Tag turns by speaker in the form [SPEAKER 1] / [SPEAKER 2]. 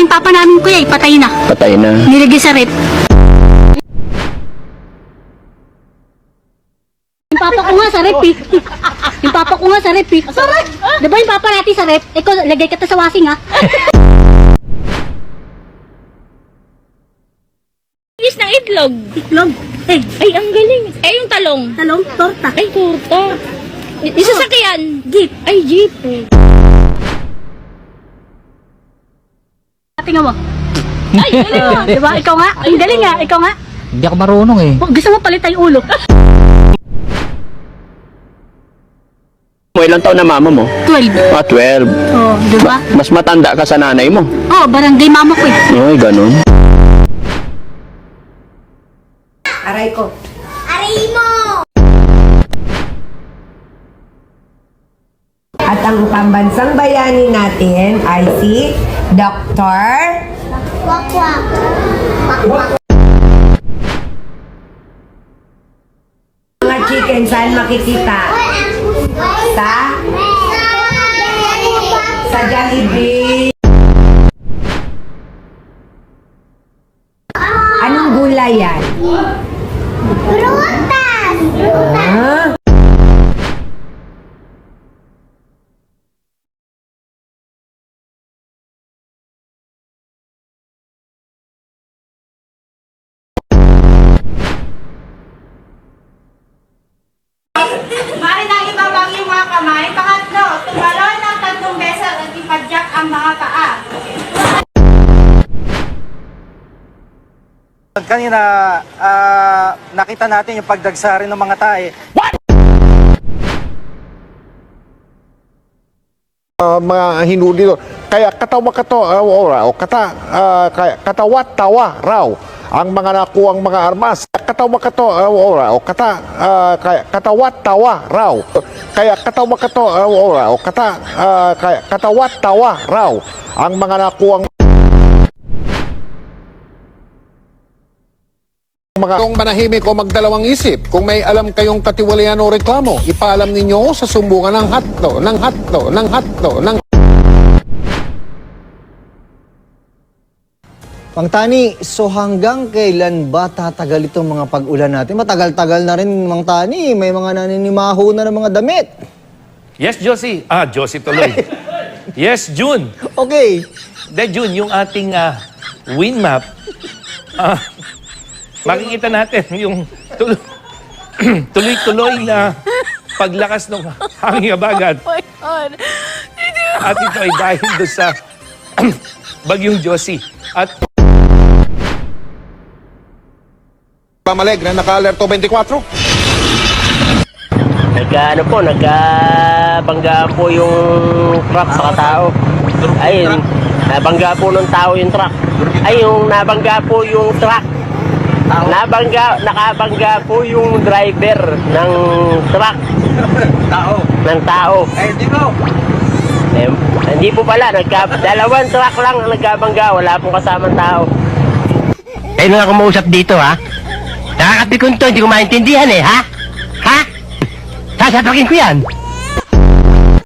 [SPEAKER 1] yung papa namin kuya, patay na.
[SPEAKER 2] Patay na.
[SPEAKER 1] Nilagay sa rep. Yung papa ko nga sa rep eh. Yung papa ko nga sa rep eh. Diba yung papa natin sa rep? Ikaw, lagay ka sa washing ha.
[SPEAKER 3] Is ng itlog.
[SPEAKER 1] Itlog. Egg.
[SPEAKER 3] Ay, ang galing. Eh, yung talong.
[SPEAKER 1] Talong, torta.
[SPEAKER 3] Ay, torta. Yung sasakyan.
[SPEAKER 1] Jeep.
[SPEAKER 3] Ay, jeep.
[SPEAKER 1] Tingnan mo.
[SPEAKER 3] Ay, galing.
[SPEAKER 1] Diba? Ikaw nga. Ang galing nga. Ikaw nga.
[SPEAKER 4] Hindi ako marunong eh.
[SPEAKER 1] Gusto mo palit yung ulo.
[SPEAKER 2] Ilang taon na mama mo?
[SPEAKER 1] 12.
[SPEAKER 2] 12.
[SPEAKER 1] Oh, diba?
[SPEAKER 2] Mas matanda ka sa nanay mo.
[SPEAKER 1] Oh, barangay mama ko eh.
[SPEAKER 2] Ay, ganun.
[SPEAKER 5] Aray ko.
[SPEAKER 6] Aray mo!
[SPEAKER 5] At ang pambansang bayani natin ay si Dr.
[SPEAKER 6] Wakwak. Wakwak.
[SPEAKER 5] Mga chicken, saan makikita? Sa Jollibee. Anong gulay yan?
[SPEAKER 6] Prutas!
[SPEAKER 5] Ah?
[SPEAKER 7] Mari na ibabang yung mga kamay. Pangatlo, tumalon ng 3 beses at ipadyak ang mga paa.
[SPEAKER 8] Kanina, nakita natin yung pagdagsari ng mga tae.
[SPEAKER 9] Mga hinuli doon. Kaya katawat tawa raw ang mga nakuwang mga armas. Katawat tawa raw. Kaya katawat tawa raw ang mga nakuwang Kung manahimik o magdalawang isip, kung may alam kayong katiwalian o reklamo, ipaalam ninyo sa sumbungan ng hatlo.
[SPEAKER 4] Mang Tani, so hanggang kailan ba tatagal itong mga pag-ulan natin? Matagal-tagal na rin, Mang Tani. May mga naninimaho na ng mga damit.
[SPEAKER 10] Yes, Josie. Josie tuloy. Yes, June.
[SPEAKER 4] Okay.
[SPEAKER 10] June, yung ating wind map, makikita natin yung tuloy-tuloy na paglakas ng hangin habagat.
[SPEAKER 3] Oh my God.
[SPEAKER 10] At ito ay dahil doon sa bagyong Josie. At
[SPEAKER 9] Pamalegre, naka-alerto 24.
[SPEAKER 2] Nagkabangga po yung truck sa tao. Ayun, nabangga po ng tao yung truck. Ayun, nabangga po yung truck. Nakabangga po yung driver ng truck. Ng tao. Hindi po pala, dalawang truck lang ang nagkabangga, wala pong kasamang tao. Ayun nga kumausap dito ha. Nakakapikon to, hindi ko maintindihan eh, ha? Ha? Sasapakin ko yan.